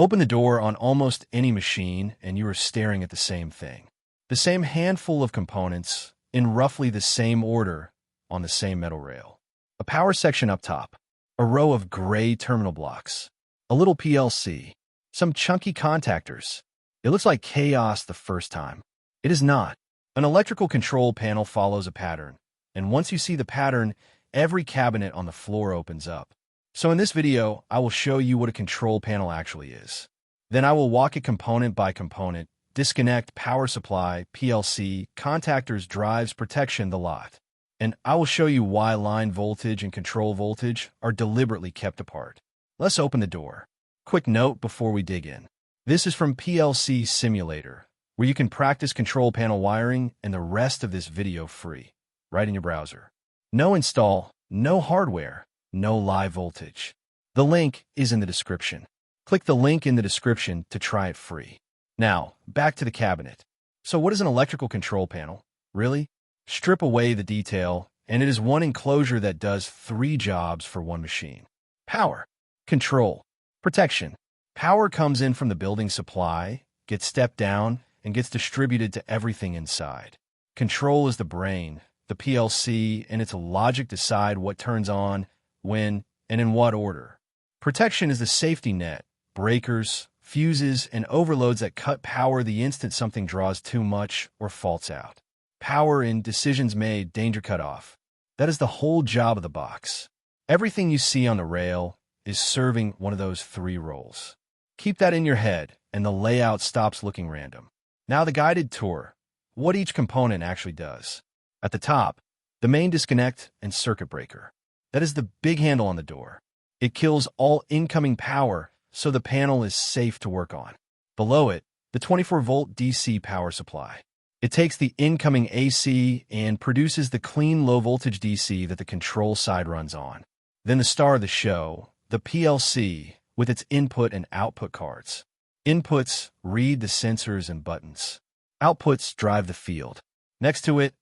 Open the door on almost any machine and you are staring at the same thing. The same handful of components in roughly the same order on the same metal rail. A power section up top, a row of gray terminal blocks, a little PLC, some chunky contactors. It looks like chaos the first time. It is not. An electrical control panel follows a pattern, and once you see the pattern, every cabinet on the floor opens up. So in this video, I will show you what a control panel actually is. Then I will walk it component by component, disconnect, power supply, PLC, contactors, drives, protection, the lot. And I will show you why line voltage and control voltage are deliberately kept apart. Let's open the door. Quick note before we dig in. This is from PLC Simulator, where you can practice control panel wiring and the rest of this video free, right in your browser. No install, no hardware, no live voltage. The link is in the description. Click the link in the description to try it free. Now, back to the cabinet. So what is an electrical control panel? Really? Strip away the detail, and it is one enclosure that does 3 jobs for one machine. Power, control, protection. Power comes in from the building supply, gets stepped down, and gets distributed to everything inside. Control is the brain, the PLC, and its logic decide what turns on, when, and in what order. Protection is the safety net, breakers, fuses, and overloads that cut power the instant something draws too much or faults out. Power in decisions made, danger cutoff. That is the whole job of the box. Everything you see on the rail is serving one of those 3 roles. Keep that in your head, and the layout stops looking random. Now the guided tour, what each component actually does. At the top, the main disconnect and circuit breaker. That is the big handle on the door. It kills all incoming power, so the panel is safe to work on. Below it, the 24-volt DC power supply. It takes the incoming AC and produces the clean low-voltage DC that the control side runs on. Then the star of the show, the PLC, with its input and output cards. Inputs read the sensors and buttons. Outputs drive the field. Next to it,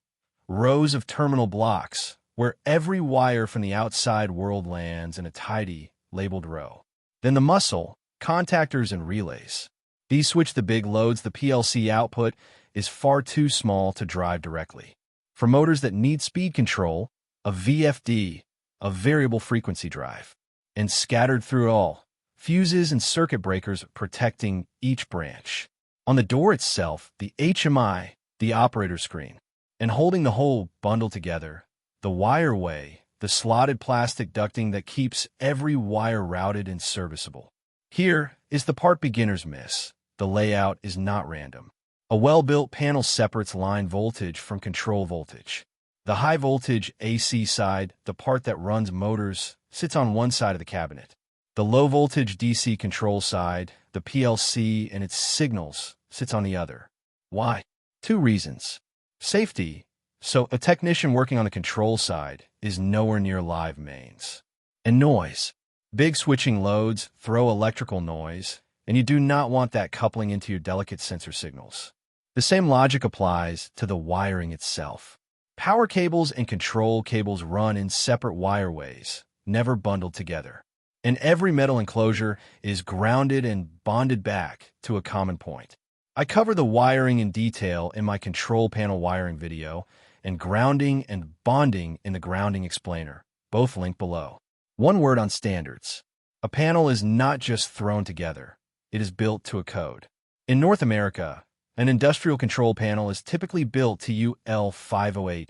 rows of terminal blocks, where every wire from the outside world lands in a tidy, labeled row. Then the muscle, contactors, and relays. These switch the big loads. The PLC output is far too small to drive directly. For motors that need speed control, a VFD, a variable frequency drive. And scattered through all, fuses and circuit breakers protecting each branch. On the door itself, the HMI, the operator screen. And holding the whole bundle together, the wireway, the slotted plastic ducting that keeps every wire routed and serviceable. Here is the part beginners miss. The layout is not random. A well-built panel separates line voltage from control voltage. The high-voltage AC side, the part that runs motors, sits on one side of the cabinet. The low-voltage DC control side, the PLC and its signals, sits on the other. Why? 2 reasons. Safety. So a technician working on the control side is nowhere near live mains. And noise. Big switching loads throw electrical noise, and you do not want that coupling into your delicate sensor signals. The same logic applies to the wiring itself. Power cables and control cables run in separate wireways, never bundled together. And every metal enclosure is grounded and bonded back to a common point. I cover the wiring in detail in my control panel wiring video, and grounding and bonding in the grounding explainer, both linked below. One word on standards. A panel is not just thrown together. It is built to a code. In North America, an industrial control panel is typically built to UL 508A.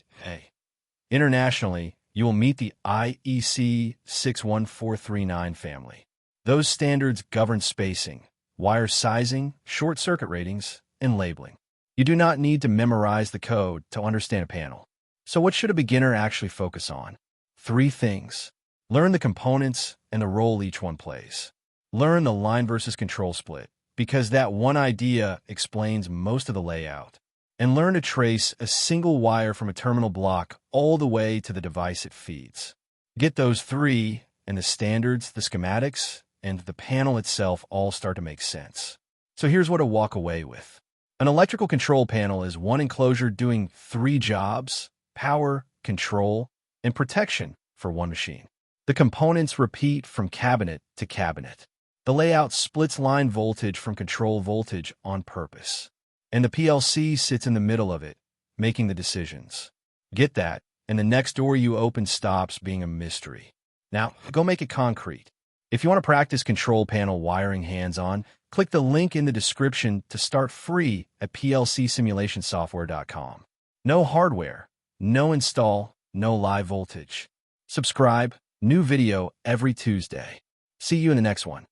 Internationally, you will meet the IEC 61439 family. Those standards govern spacing, wire sizing, short circuit ratings, and labeling. You do not need to memorize the code to understand a panel. So what should a beginner actually focus on? 3 things. Learn the components and the role each one plays. Learn the line versus control split, because that one idea explains most of the layout. And learn to trace a single wire from a terminal block all the way to the device it feeds. Get those 3, and the standards, the schematics, and the panel itself all start to make sense. So here's what to walk away with. An electrical control panel is one enclosure doing 3 jobs: power, control, and protection for one machine. The components repeat from cabinet to cabinet. The The layout splits line voltage from control voltage on purpose, and the PLC sits in the middle of it, making the decisions. Get that, and the next door you open stops being a mystery. Now, go make it concrete. If you want to practice control panel wiring hands-on, click the link in the description to start free at plcsimulationsoftware.com. No hardware, no install, no live voltage. Subscribe, new video every Tuesday. See you in the next one.